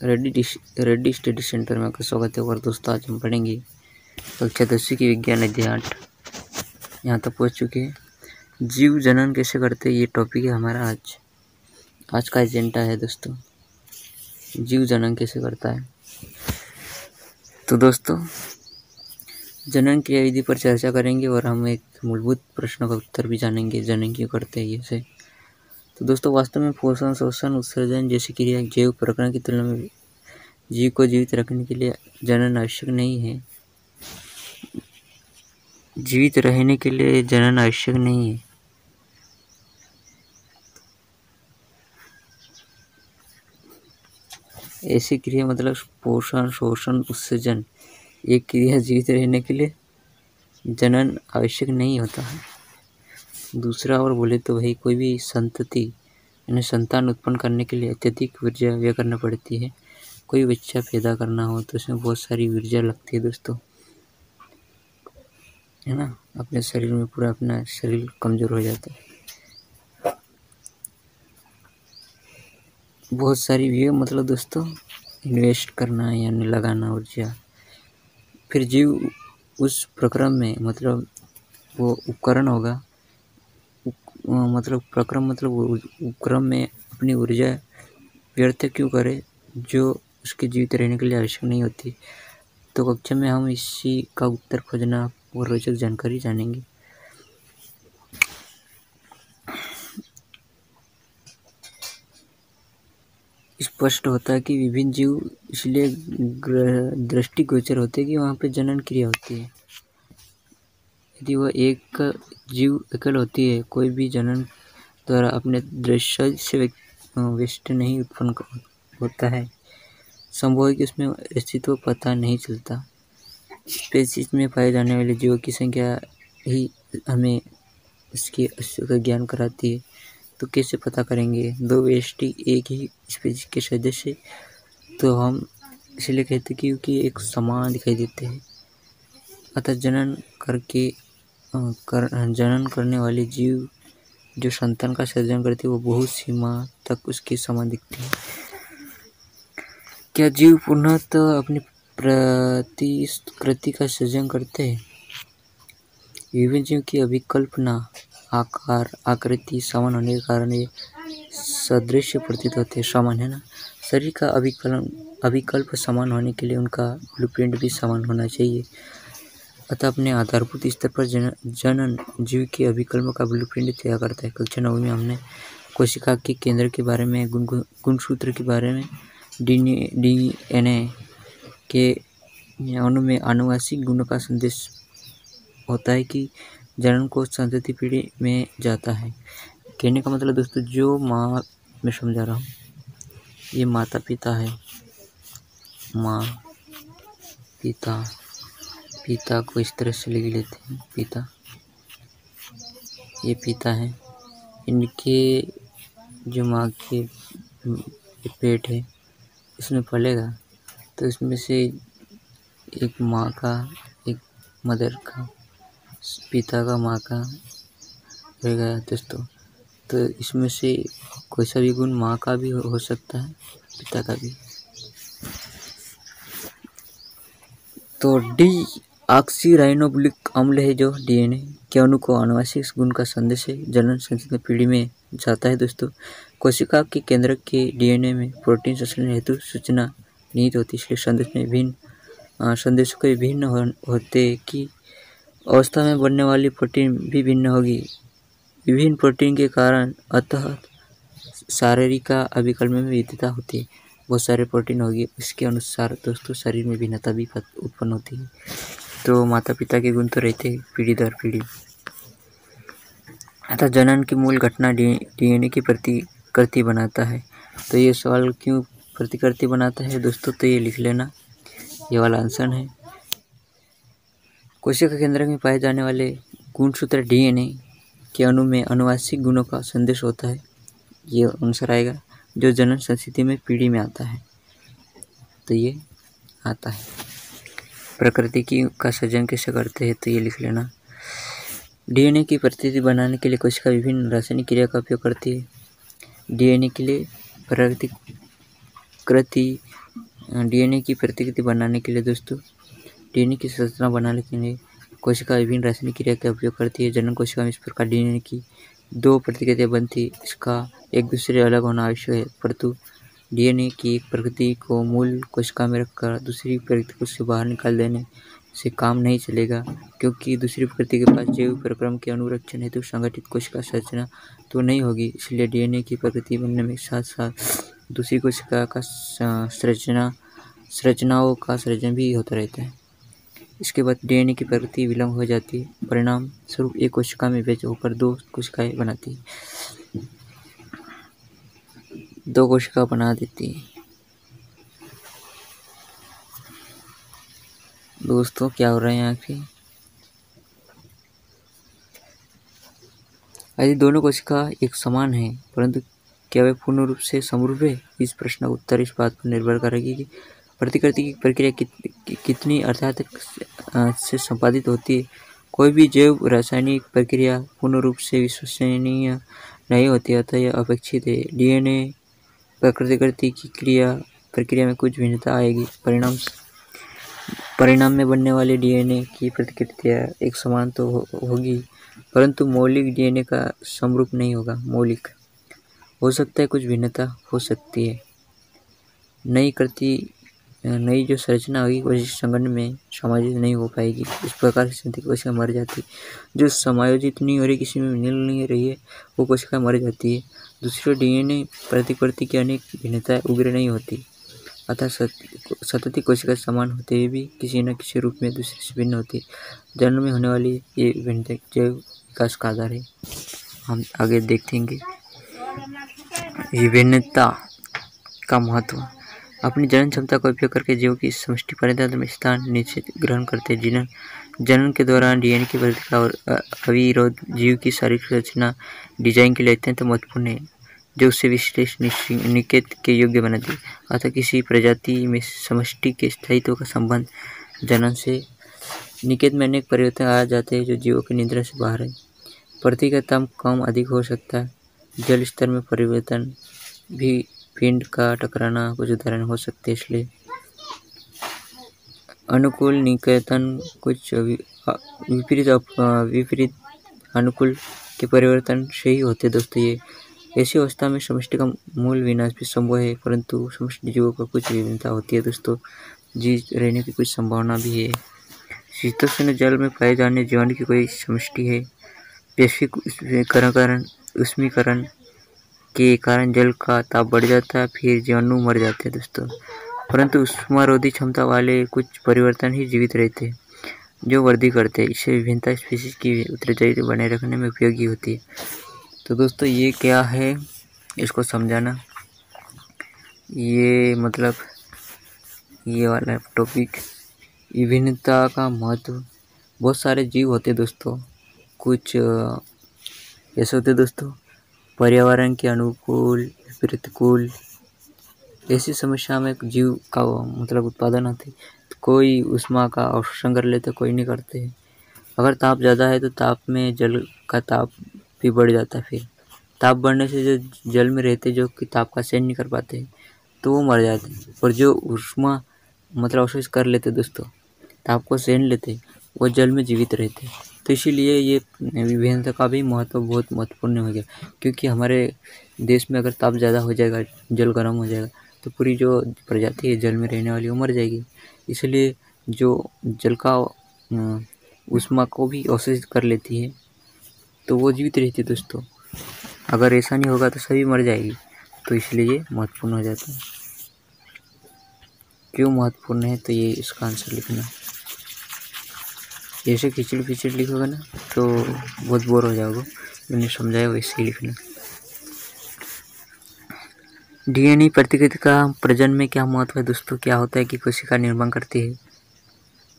Reddy study centre में आपका स्वागत है। और दोस्तों, आज हम पढ़ेंगे कक्षा 10वीं की विज्ञान अध्याय 8। यहाँ तक पहुँच चुके हैं। जीव जनन कैसे करते हैं, ये टॉपिक है हमारा आज का एजेंडा है दोस्तों। जीव जनन कैसे करता है। तो दोस्तों, जनन क्रिया विधि पर चर्चा करेंगे और हम एक मूलभूत प्रश्न का उत्तर भी जानेंगे, जनन क्यों करते हैं ये से। तो दोस्तों, वास्तव में पोषण, शोषण, उत्सर्जन जैसी क्रिया जैव प्रक्रिया की तुलना में जीव को जीवित रखने के लिए जनन आवश्यक नहीं है। जीवित रहने के लिए जनन आवश्यक नहीं है। ऐसी क्रिया मतलब पोषण, शोषण, उत्सर्जन, एक क्रिया जीवित रहने के लिए जनन आवश्यक नहीं होता है। दूसरा और बोले तो भाई कोई भी संतति यानी संतान उत्पन्न करने के लिए अत्यधिक ऊर्जा व्यय करना पड़ती है। कोई बच्चा पैदा करना हो तो उसमें बहुत सारी ऊर्जा लगती है दोस्तों, है ना। अपने शरीर में पूरा अपना शरीर कमज़ोर हो जाता है। बहुत सारी व्यय मतलब दोस्तों इन्वेस्ट करना यानी लगाना ऊर्जा। फिर जीव उस प्रक्रम में मतलब वो उपकरण होगा, मतलब प्रक्रम मतलब उपक्रम में अपनी ऊर्जा व्यर्थ क्यों करे जो उसके जीवित रहने के लिए आवश्यक नहीं होती। तो कक्षा में हम इसी का उत्तर खोजना और रोचक जानकारी जानेंगे। स्पष्ट होता है कि विभिन्न जीव इसलिए दृष्टिगोचर होते हैं कि वहाँ पे जनन क्रिया होती है। यदि वह एक जीव एकल होती है, कोई भी जनन द्वारा अपने दृश्य से व्यष्टि नहीं उत्पन्न होता है, संभव है कि उसमें अस्तित्व पता नहीं चलता। स्पीशीज में पाए जाने वाले जीवों की संख्या ही हमें इसके अस्तित्व का ज्ञान कराती है। तो कैसे पता करेंगे दो व्यष्टि एक ही स्पीशीज के सदस्य, तो हम इसलिए कहते हैं क्योंकि एक समान दिखाई देते हैं। अतः जनन करने वाले जीव जो संतान का सर्जन करते हैं वो बहुत सीमा तक उसके समान दिखते हैं। क्या जीव पुनः तो अपनी प्रतिकृति का सृजन करते हैं। विभिन्न जीव की अभिकल्पना आकार आकृति समान होने के कारण ये सदृश्य प्रतीत होते हैं। समान है ना। शरीर का अभिकल्प समान होने के लिए उनका ब्लूप्रिंट भी समान होना चाहिए। अतः अपने आधारभूत स्तर पर जनन जीव के अभिकल्प का ब्लूप्रिंट तैयार करता है। कक्षा 9 में हमने कोशिका के केंद्र के बारे में, गुणसूत्र के बारे में, डीएनए के अणु में आनुवांशिक गुणों का संदेश होता है कि जनन को संतति पीढ़ी में जाता है। कहने का मतलब दोस्तों, जो माँ मैं समझा रहा हूँ, ये माता पिता है। माँ पिता को इस तरह से लिख लेते हैं पिता, ये पिता है। इनके जो माँ के पेट है इसमें पलेगा, तो इसमें से एक माँ का, एक मदर का, पिता का, माँ का रहेगा दोस्तों। तो इसमें से कोई सा भी गुण माँ का भी हो सकता है, पिता का भी। तो डी ऑक्सीराइबोन्यूक्लिक अम्ल है जो डीएनए के अणु को आनुवांशिक गुण का संदेश है जनन संतति पीढ़ी में जाता है दोस्तों। कोशिका के केंद्र के डीएनए में प्रोटीन संश्लेषण हेतु सूचना निहित होती है, इसलिए संदेशों के भिन्न होते की अवस्था में बनने वाली प्रोटीन भी भिन्न होगी। विभिन्न प्रोटीन के कारण अतः शारीरिक अभिकल्प में विविधता होती है। बहुत सारे प्रोटीन होगी, इसके अनुसार दोस्तों शरीर में भिन्नता भी उत्पन्न होती है। तो माता पिता के गुण तो रहते हैं पीढ़ी दर पीढ़ी। अतः जनन की मूल घटना डीएनए की प्रतिकृति बनाता है। तो ये सवाल क्यों प्रतिकृति बनाता है दोस्तों, तो ये लिख लेना, ये वाला आंसर है। कोशिका केंद्र में पाए जाने वाले गुणसूत्र डीएनए के अणु में आनुवांशिक गुणों का संदेश होता है, ये आंसर आएगा, जो जनन संस्कृति में पीढ़ी में आता है। तो ये आता है। प्रकृति का सृजन कैसे करते हैं, तो ये लिख लेना। डीएनए की प्रतिकृति बनाने के लिए कोशिका विभिन्न रासायनिक क्रिया का उपयोग करती है। डीएनए के लिए प्रतिकृति डीएनए की प्रतिकृति बनाने के लिए दोस्तों, डीएनए की संरचना बनाने के लिए कोशिका विभिन्न रासायनिक क्रिया का उपयोग करती है। जनन कोशिका में इस प्रकार डीएनए की 2 प्रतिकृतियां बनती, इसका एक दूसरे से अलग होना आवश्यक है, परंतु डीएनए की एक प्रकृति को मूल कोशिका में रखकर दूसरी प्रकृति को से बाहर निकाल देने से काम नहीं चलेगा, क्योंकि दूसरी प्रकृति के पास जैव प्रक्रम के अनुरक्षण हेतु संगठित कोशिका संरचना तो नहीं होगी। इसलिए डीएनए की प्रकृति बनने में साथ साथ दूसरी कोशिका का संरचनाओं का सृजन भी होता रहता है। इसके बाद डीएनए की प्रकृति विलंब हो जाती है, परिणाम स्वरूप एक कोशिका में विभाजित होकर 2 कोशिकाएं बनाती है, 2 कोशिका बना देती है। दोस्तों क्या हो रहा है यहाँ पे, यदि दोनों कोशिका एक समान है, परंतु क्या वे पूर्ण रूप से समरूप है? इस प्रश्न का उत्तर इस बात पर निर्भर करेगी कि प्रतिकृति की प्रक्रिया कितनी अर्थात से संपादित होती है। कोई भी जैव रासायनिक प्रक्रिया पूर्ण रूप से विश्वसनीय नहीं होती, अतः यह अपेक्षित है डीएनए प्रतिकृति की प्रक्रिया में कुछ भिन्नता आएगी। परिणाम में बनने वाले डीएनए की प्रतिकृतियां एक समान तो होगी, परंतु मौलिक डीएनए का समरूप नहीं होगा। मौलिक हो सकता है, कुछ भिन्नता हो सकती है। नई जो संरचना होगी वो संगठन में समायोजित नहीं हो पाएगी। इस प्रकार से कोशिका मर जाती है। जो समायोजित नहीं हो रही, किसी में मिल नहीं रही है, वो कोशिका मर जाती है। दूसरी डीएनए प्रतिकृति की अनेक भिन्नताएं उग्र नहीं होती, अतः सतती कोशिका समान होते हुए भी किसी न किसी रूप में दूसरे से भिन्न होती है। जन्म में होने वाली ये भिन्नता जैव विकास का आधार है। हम आगे देखेंगे विभिन्नता का महत्व। अपनी जनन क्षमता का उपयोग करके जीव की समष्टि परितंत्र में स्थान निश्चित ग्रहण करते हैं। जनन के दौरान डीएनए की प्रतिक्रिया और अविरोध जीव की शारीरिक रचना डिजाइन के लिए अत्यंत महत्वपूर्ण है, जो उसे विश्लेषण निकेत के योग्य बनाती है। अतः किसी प्रजाति में समष्टि के स्थायित्व का संबंध जनन से। निकेत में अनेक परिवर्तन आ जाते हैं जो जीवों के नियंत्रण से बाहर है। प्रति का ताप कम अधिक हो सकता है। जल स्तर में परिवर्तन भी पिंड का टकराना कुछ उदाहरण हो सकते हैं। इसलिए अनुकूल निकेतन कुछ विपरीत अनुकूल के परिवर्तन से ही होते दोस्तों। ये ऐसी अवस्था में समष्टि का मूल विनाश भी संभव है, परंतु समष्टि जीवों का कुछ विभिन्नता होती है दोस्तों। जीवित रहने की कुछ संभावना भी है। शीतोष्ण जल में पाए जाने जीवाणु की कोई समष्टि है। वैश्विक उष्मीकरण के कारण जल का ताप बढ़ जाता है, फिर जीवाणु मर जाते हैं दोस्तों। परंतु उष्मारोधी क्षमता वाले कुछ परिवर्तन ही जीवित रहते हैं, जो वृद्धि करते हैं। इससे विभिन्नता स्पीशीज की उत्तरदायित्व बनाए रखने में उपयोगी होती है। तो दोस्तों ये क्या है, इसको समझाना, ये मतलब ये वाला टॉपिक विभिन्नता का महत्व। बहुत सारे जीव होते दोस्तों, कुछ ऐसे होते दोस्तों पर्यावरण के अनुकूल प्रतिकूल, ऐसी समस्या में जीव का मतलब उत्पादन होते। कोई उष्मा का अवशोषण कर लेते, कोई नहीं करते। अगर ताप ज़्यादा है तो ताप में जल का ताप भी बढ़ जाता है। फिर ताप बढ़ने से जो जल में रहते, जो कि ताप का सहन नहीं कर पाते, तो वो मर जाते। और जो उष्मा मतलब अवशोषित कर लेते दोस्तों, ताप को सहन लेते, वो जल में जीवित रहते। तो इसीलिए ये विभिन्नता का भी महत्व बहुत महत्वपूर्ण हो गया, क्योंकि हमारे देश में अगर ताप ज़्यादा हो जाएगा, जल गर्म हो जाएगा, तो पूरी जो प्रजाति है जल में रहने वाली वो मर जाएगी। इसलिए जो जल का उष्मा को भी अवशोषित कर लेती है, तो वो जीवित रहती है दोस्तों। अगर ऐसा नहीं होगा तो सभी मर जाएगी। तो इसलिए ये महत्वपूर्ण हो जाता है। क्यों महत्वपूर्ण है, तो ये इसका आंसर लिखना। जैसे खिचड़ी लिखोगे ना तो बहुत बोर हो जाओगे, मैंने समझाया वैसे ही लिखना। डीएनए प्रतिकृति का प्रजनन में क्या महत्व है दोस्तों। क्या होता है कि कोशिका निर्माण करती है,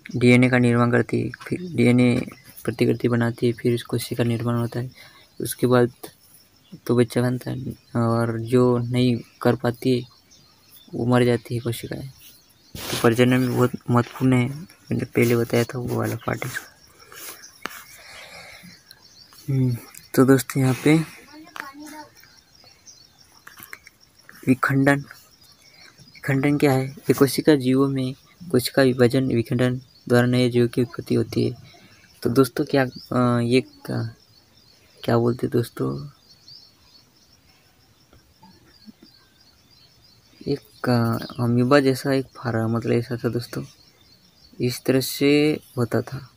डीएनए का निर्माण करती है, फिर डीएनए प्रतिकृति बनाती है, फिर कोशिका निर्माण होता है। उसके बाद तो बच्चा बनता है, और जो नहीं कर पाती है वो मर जाती है कोशिकाएं। तो प्रजनन में बहुत महत्वपूर्ण है, मैंने पहले बताया था वो वाला पार्ट है। तो दोस्तों यहाँ पे विखंडन विखंडन क्या है? एक कोशिका जीवों में कोशिका विभाजन विखंडन द्वारा नए जीव की उत्पत्ति होती है। तो दोस्तों क्या बोलते दोस्तों, एक अमीबा जैसा एक फारा मतलब ऐसा था दोस्तों, इस तरह से होता था।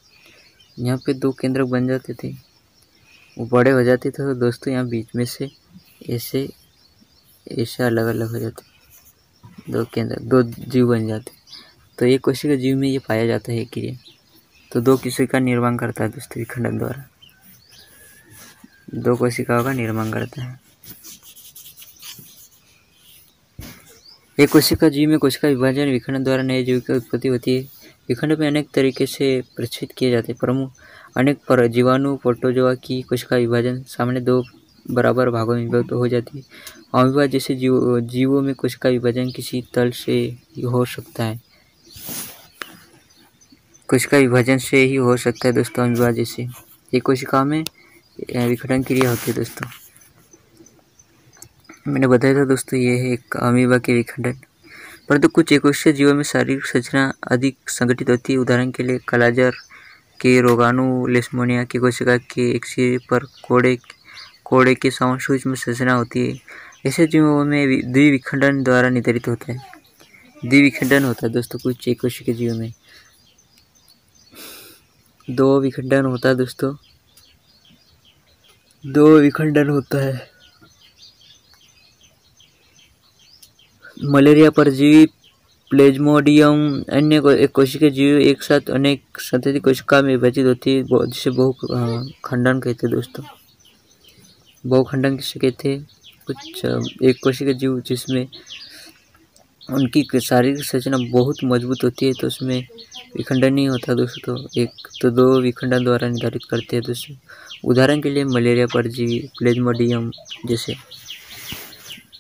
यहाँ पे दो केंद्रक बन जाते थे, वो बड़े हो जाते थे तो दोस्तों यहाँ बीच में से ऐसे अलग अलग हो जाते, दो केंद्रक, दो जीव बन जाते। तो एक कोशिका जीव में ये पाया जाता है क्रिया। तो दो कोशिका निर्माण करता है दोस्तों विखंडन द्वारा, दो कोशिकाओं का निर्माण करता है। एक कोशिका जीव में कोशिका विभाजन विखंडन द्वारा नए जीव की उत्पत्ति होती है। विखंडन में अनेक तरीके से प्रदर्शित किए जाते हैं। प्रमुख अनेक जीवाणु प्रोटोजोआ की कोशिका विभाजन सामान्य दो बराबर भागों में विभक्त हो जाती है। अमीबा जैसे जीवों में कोशिका विभाजन किसी तल से ही हो सकता है, कोशिका विभाजन से ही हो सकता है दोस्तों। अमीबा जैसे एक कोशिका में विखंडन क्रिया होती है दोस्तों। मैंने बताया था दोस्तों ये है एक अमीबा के विखंडन। परंतु कुछ एकोशिकीय जीवों में शारीरिक संरचना अधिक संगठित होती है। उदाहरण के लिए कालाजार के रोगाणु लेशमोनिया की कोशिका के एक सिरे पर कोड़े के समान सूक्ष्म संरचना होती है। ऐसे जीवों में द्विविखंडन द्वारा निर्धारित होता है। द्विविखंडन होता है दोस्तों कुछ एकोशिकीय जीवों में। दो विखंडन होता है दोस्तों, दो विखंडन होता है। मलेरिया परजीवी प्लेज्मोडियम अन्य एक कोशिकीय जीव एक साथ अनेक संतति कोशिका में विभाजित होती है, जिसे बहुखंडन कहते हैं दोस्तों। बहुखंडन किसे कहते हैं? कुछ एक कोशिकीय जीव जिसमें उनकी शारीरिक संरचना बहुत मजबूत होती है तो उसमें विखंडन नहीं होता दोस्तों। एक तो दो विखंडन द्वारा निर्धारित करते हैं दोस्तों। उदाहरण के लिए मलेरिया परजीवी प्लेज्मोडियम जैसे।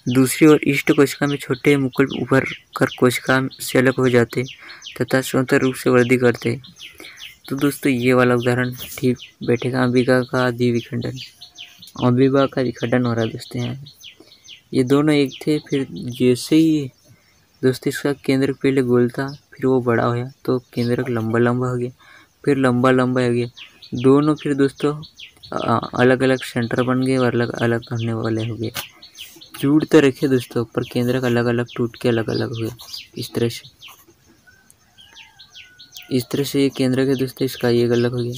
दूसरी ओर इष्ट कोशिका में छोटे मुकुल उभर कर कोशिका से अलग हो जाते तथा स्वतंत्र रूप से वृद्धि करते। तो दोस्तों ये वाला उदाहरण ठीक बैठेगा। अमीबा का द्विविखंडन, अमीबा का विखंडन हो रहा है दोस्तों। यहाँ ये दोनों एक थे, फिर जैसे ही दोस्तों इसका केंद्रक पहले गोल था, फिर वो बड़ा हो गया तो केंद्रक लंबा लंबा हो गया, फिर लंबा लंबा हो गया। दोनों फिर दोस्तों अलग अलग सेंटर बन गए और अलग अलग करने वाले हो गए। जुड़ते रखे दोस्तों, पर केंद्रक अलग अलग टूट के अलग अलग हो गया। इस तरह से ये केंद्रक है दोस्तों, इसका ये अलग हो गया।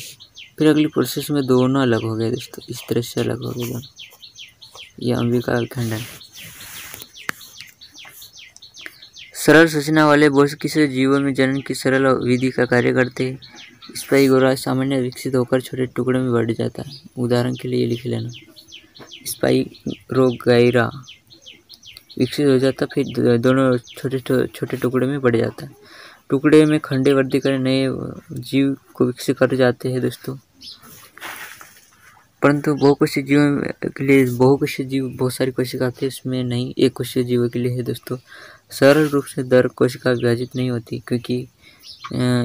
फिर अगली प्रोसेस में दोनों अलग हो गए दोस्तों, इस तरह से अलग हो गए दोनों। ये अमीबा का विखंडन। सरल संरचना वाले बहुकोशिकीय जीवों में जनन की सरल विधि का कार्य करते हैं। स्पाइगोरा सामान्य विकसित होकर छोटे टुकड़े में बढ़ जाता है। उदाहरण के लिए ये लिख लेना, स्पाइरोगाइरा विकसित हो जाता, फिर दोनों छोटे छोटे टुकड़े में बढ़ जाता है। टुकड़े में खंडे वृद्धि कर नए जीव को विकसित कर जाते हैं दोस्तों। परंतु बहुकोशिकीय जीवों के लिए बहुकोशिकीय जीव बहुत सारी कोशिका आती है, इसमें नहीं, एक कोशिकीय जीवों के लिए है दोस्तों। सरल रूप से दर कोशिका विभाजित नहीं होती, क्योंकि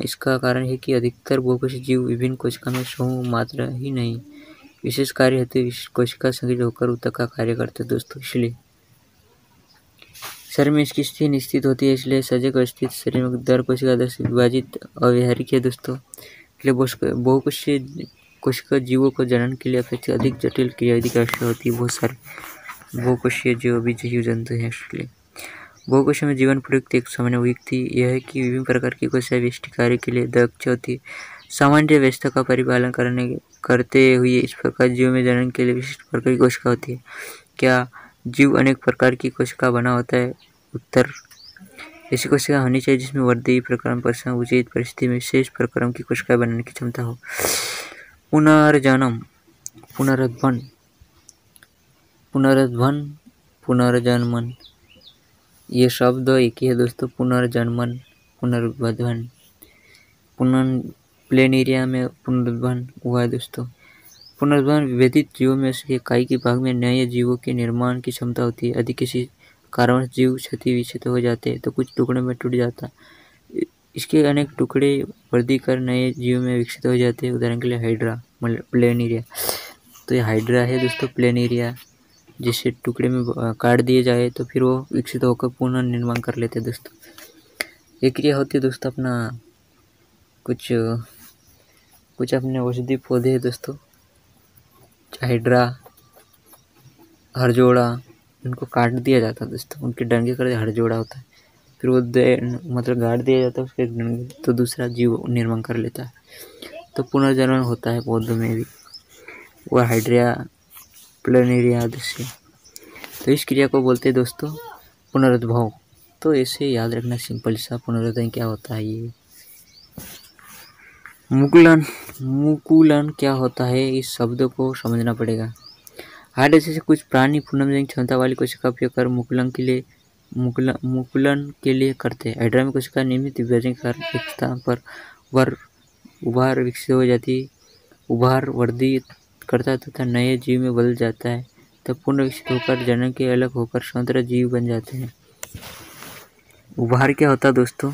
इसका कारण है कि अधिकतर बहुकोशिकीय जीव विभिन्न कोशिका में समूह मात्रा ही नहीं विशेष कार्य हेतु विशिष्ट कोशिका संगठित होकर ऊतक का कार्य करते हैं दोस्तों। इसलिए शरीर में इसकी स्थिति निश्चित होती है, इसलिए सजग स्थित शरीर में दर कोशिका दर से विभाजित अव्यवहारिक है दोस्तों। इसलिए बहुकोशिकीय कोशिका जीवों को जनन के लिए अपेक्षा अधिक जटिल क्रियाविधि की आवश्यकता होती है। बहुत सारे बहुकोशीय जीव भी जीव जंतु हैं। इसलिए बहुकोश में जीवन प्रयुक्त एक सामान्य युक्ति यह है कि विभिन्न प्रकार की कोशिकाएं व्यष्टि कार्य के लिए दक्ष होती है। सामान्य व्यवस्था का परिपालन करते हुए इस प्रकार जीव में जनन के लिए विशिष्ट प्रकार की कोशिका होती है। क्या जीव अनेक प्रकार की कोशिका बना होता है? उत्तर, ऐसी कोशिका होनी चाहिए जिसमें वृद्धि प्रक्रम पर उचित परिस्थिति में विशेष प्रक्रम की कोशिकाएं बनाने की क्षमता हो। पुनर्जन्म, पुनरुत्पन्न, पुनर्जन्मन, ये शब्द एक ही है दोस्तों। पुनर्जन्मन, पुनरुत्पन्न, प्लेनेरिया में पुनरुत्पन्न हुआ है दोस्तों। पुनरुत्पन्न विभेदित जीवों में से इकाई के भाग में नए जीवों के निर्माण की क्षमता होती है। यदि किसी कारण जीव क्षति विक्षत हो जाते हैं तो कुछ टुकड़ों में टूट जाता, इसके अनेक टुकड़े वृद्धि कर नए जीव में विकसित हो जाते हैं। उदाहरण के लिए हाइड्रा, प्लेनेरिया। तो ये हाइड्रा है दोस्तों, प्लेनेरिया जैसे टुकड़े में काट दिए जाए तो फिर वो विकसित होकर पुनः निर्माण कर लेते हैं दोस्तों। ये क्रिया होती है दोस्तों अपना कुछ कुछ अपने औषधि पौधे हैं दोस्तों, हाइड्रा, हरजोड़ा, इनको काट दिया जाता है दोस्तों, उनके डंगे कर हरजोड़ा होता है, फिर वो मतलब गाड़ दिया जाता है उसके डंगे, तो दूसरा जीव निर्माण कर लेता है, तो पुनर्जन्म होता है पौधों में भी, वो हाइड्रिया प्लनेरिया आदि से। तो इस क्रिया को बोलते हैं दोस्तों पुनरुद्भव। तो ऐसे याद रखना सिंपल सा पुनरुत्थान क्या होता है। ये मुकुलन क्या होता है, इस शब्द को समझना पड़ेगा। हार्ड जैसे कुछ प्राणी पुनर्जनन क्षमता वाली कोशिका का उपयोग कर मुकुलन के लिए करते हैं। हाइड्रा में कोशिका नियमित विभाजन कर एक स्थान पर उभार विकसित हो जाती, उभार वर्धित करता तथा नए जीव में बदल जाता है, तब पुनः विकसित होकर जनन के अलग होकर स्वतंत्र जीव बन जाते हैं। उभार क्या होता है दोस्तों,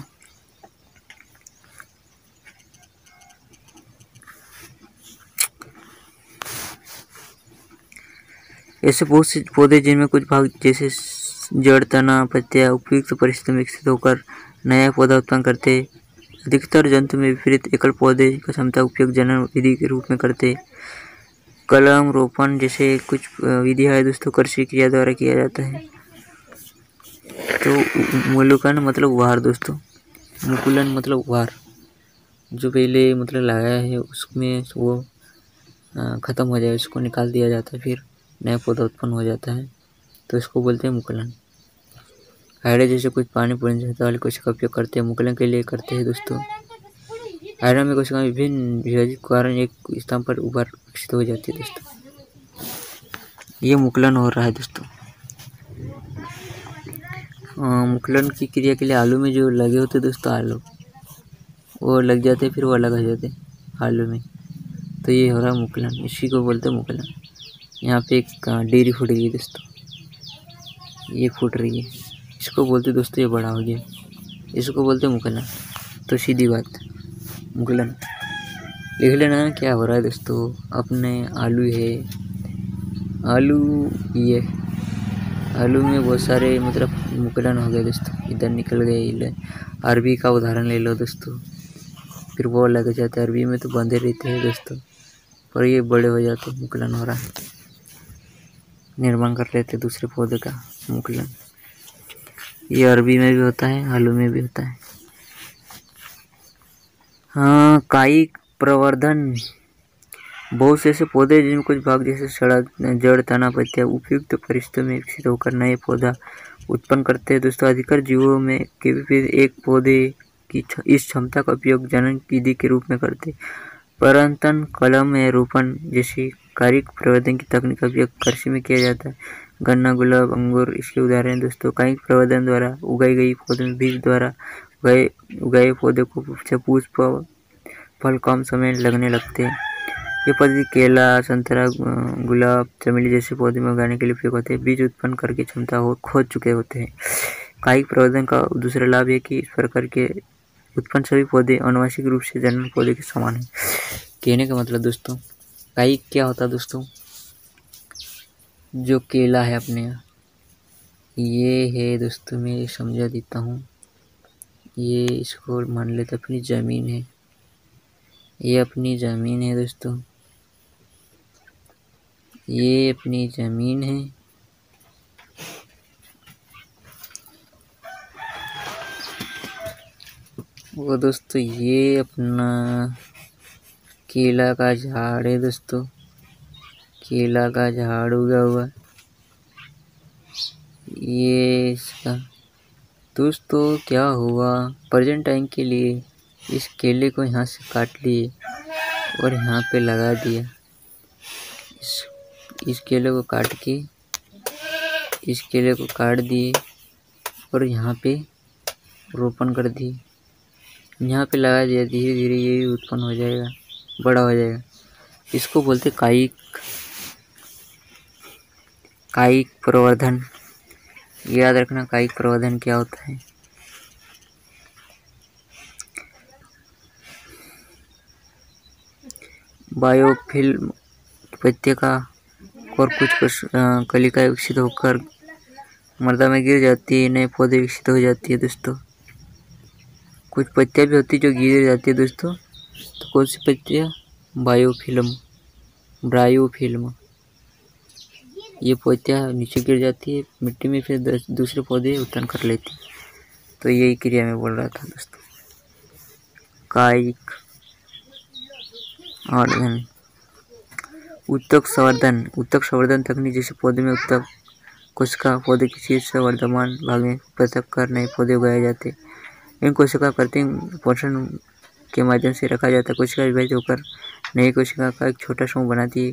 ऐसे बहुत से पौधे जिनमें कुछ भाग जैसे जड़, तना, पत्तियां उपयुक्त परिस्थिति में विकसित होकर नया पौधा उत्पन्न करते। अधिकतर जंतु में विपरीत एकल पौधे का क्षमता उपयोग जनन विधि के रूप में करते। कलम रोपण जैसे कुछ विधियां है दोस्तों कृषि क्रिया द्वारा किया जाता है। तो मुकुलन मतलब उभार दोस्तों, मुकुलन मतलब उभार, जो पहले मतलब लगाया है उसमें वो खत्म हो जाए उसको निकाल दिया जाता है, फिर नया पौधा उत्पन्न हो जाता है, तो इसको बोलते हैं मुकुलन। हाइड्रा जैसे कुछ पानी पूर्ण क्षमता वाली कोशिका का उपयोग करते हैं, मुकुलन के लिए करते हैं दोस्तों। हाइड्रा में कोशिका विभिन्न विभाजित कारण एक स्थान पर उभार विकसित हो जाती है दोस्तों, ये मुकुलन हो रहा है दोस्तों। मुकुलन की क्रिया के लिए आलू में जो लगे होते दोस्तों, आलू वो लग जाते फिर वो अलग हो जाते आलू में, तो ये हो रहा है मुकुलन, इसी को बोलते हैं मुकुलन। यहाँ पे एक डेयरी फूट गई दोस्तों, ये फूट रही है, इसको बोलते दोस्तों ये बड़ा हो गया, इसको बोलते मुकुलन। तो सीधी बात मुकुलन लिख लेना क्या हो रहा है दोस्तों। अपने आलू है, आलू ये आलू में बहुत सारे मतलब मुकुलन हो गए दोस्तों, इधर निकल गए। अरबी का उदाहरण ले लो दोस्तों, फिर वो लग जाते हैं, अरबी में तो बंधे रहते हैं दोस्तों, पर ये बड़े हो जाते मुकुलन हो रहा है, निर्माण कर लेते दूसरे पौधे का मुकुलन। ये अरबी में भी होता है, आलू में भी होता है। हाँ, कायिक प्रवर्धन बहुत से ऐसे पौधे जिनमें कुछ भाग जैसे सड़क, जड़, तना, पत्तियां उपयुक्त परिस्थितियों में विकसित होकर नए पौधा उत्पन्न करते हैं दोस्तों। अधिकतर जीवों में के विपरीत एक पौधे की इस क्षमता का उपयोग जनन विधि के रूप में करते। परंतन कलम या रोपण जैसी कायिक प्रवर्धन की तकनीक का उपयोग कृषि में किया जाता है। गन्ना, गुलाब, अंगूर इसके उदाहरण दोस्तों। कायिक प्रवर्धन द्वारा उगाई गई पौधे में बीज द्वारा उगाए पौधे को पुष्प फल कम समय लगने लगते हैं। ये पद्धति केला, संतरा, गुलाब, चमेली जैसे पौधे में उगाने के लिए उपयोग होते हैं। बीज उत्पन्न करके क्षमता खो चुके होते हैं। कायिक प्रवर्धन का दूसरा लाभ है कि इस प्रकार के उत्पन्न सभी पौधे आनुवंशिक रूप से जनन पौधे के समान है। कहने का मतलब दोस्तों, कायिक क्या होता है दोस्तों, जो केला है अपने यहाँ, ये है दोस्तों, मैं समझा देता हूँ। ये इसको मान लेते अपनी ज़मीन है, ये अपनी ज़मीन है दोस्तों, ये अपनी ज़मीन है, वो दोस्तों ये अपना केला का झाड़ है दोस्तों, केला का झाड़ उगा हुआ, ये इसका दोस्तों क्या हुआ, प्रेजेंट टाइम के लिए इस केले को यहाँ से काट लिए और यहाँ पे लगा दिया। इस केले को काट के इस केले को काट दिए और यहाँ पे रोपण कर दिए, यहाँ पे लगा दिया। धीरे धीरे ये भी उत्पन्न हो जाएगा, बड़ा हो जाएगा। इसको बोलते कायिक प्रवर्धन। याद रखना कायिक प्रवर्धन क्या होता है। बायोफिल्म पत्ते का और कुछ कलिकाएं विकसित होकर मृदा में गिर जाती है, नए पौधे विकसित हो जाती है दोस्तों। कुछ पत्तियां भी होती है जो गिर जाती है दोस्तों। तो कौन सी पत्तियां? ब्रायोफिल्म। ये पत्तियां नीचे गिर जाती है मिट्टी में, फिर दूसरे पौधे उत्पन्न कर लेती है। तो यही क्रिया मैं बोल रहा था दोस्तों। कायिक और उत्तक संवर्धन तकनीक, जैसे पौधे में उत्तक कोशिका पौधे के शीर्ष से वर्धमान भाग में पृथक कर नए पौधे उगाए जाते। इन कोशिका कृत्रिम पोषण के माध्यम से रखा जाता है। कोशिका विभाजित होकर नई कोशिका का एक छोटा समूह बनाती है।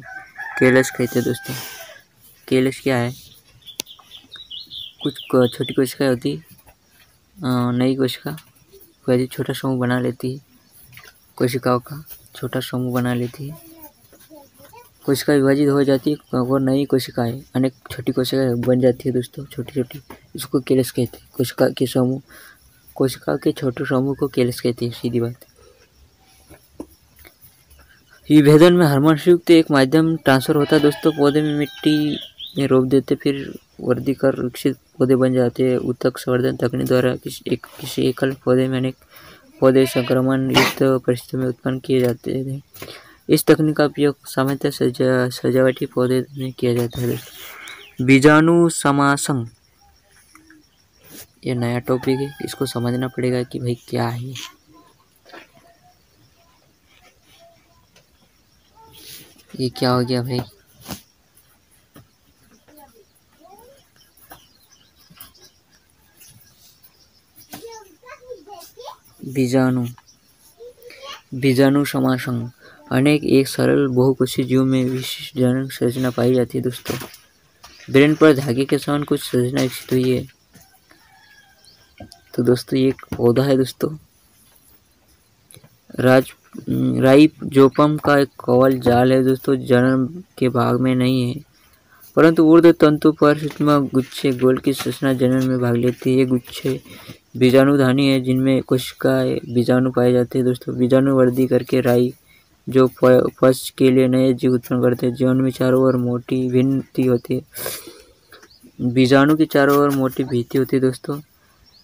केलस कहते हैं दोस्तों। केलस क्या है? कुछ छोटी कोशिकाएं होती, नई कोशिका विभाजित छोटा समूह बना लेती है। कोशिकाओं का छोटा समूह बना लेती है। कोशिका विभाजित हो जाती है और नई कोशिकाएं, अनेक छोटी कोशिकाएं बन जाती है दोस्तों, छोटी छोटी। इसको केलस कहते हैं। कोशिका के छोटे समूह को केलस कहते हैं, सीधी बात। विभेदन में हार्मोन से युक्त एक माध्यम ट्रांसफर होता है दोस्तों। पौधे में मिट्टी में रोप देते, फिर वृद्धि कर विकसित पौधे बन जाते हैं। उत्तक संवर्धन तकनीक द्वारा किसी एकल पौधे में अनेक पौधे संक्रमण युक्त परिस्थितियों में उत्पन्न किए जाते हैं। इस तकनीक का उपयोग सामान्यतः सजावटी पौधे में किया जाता है दोस्तों। बीजाणु समासंग, ये नया टॉपिक है, इसको समझना पड़ेगा कि भाई क्या है। ये क्या हो गया भाई? बीजाणु समासंग। अनेक एक सरल बहुकोषीय जीव में विशिष्ट जनन संरचना पाई जाती है दोस्तों। ब्रेन पर धागे के समान कुछ संरचना विकसित हुई है। तो दोस्तों ये एक पौधा है दोस्तों। राइजोपम का एक कवल जाल है दोस्तों, जनन के भाग में नहीं है, परंतु ऊर्ध्व तंतु पर सूक्ष्म गुच्छे गोल की संरचना जनन में भाग लेती है। ये गुच्छे बीजाणुधानी है, जिनमें कोशिकाएं बीजाणु पाए जाते हैं दोस्तों। बीजाणु वृद्धि करके राइजोपस के लिए नए जीव उत्पन्न करते हैं। जीवन में चारों ओर मोटी भित्ति होती है। बीजाणु की चारों ओर मोटी भित्ति होती है दोस्तों।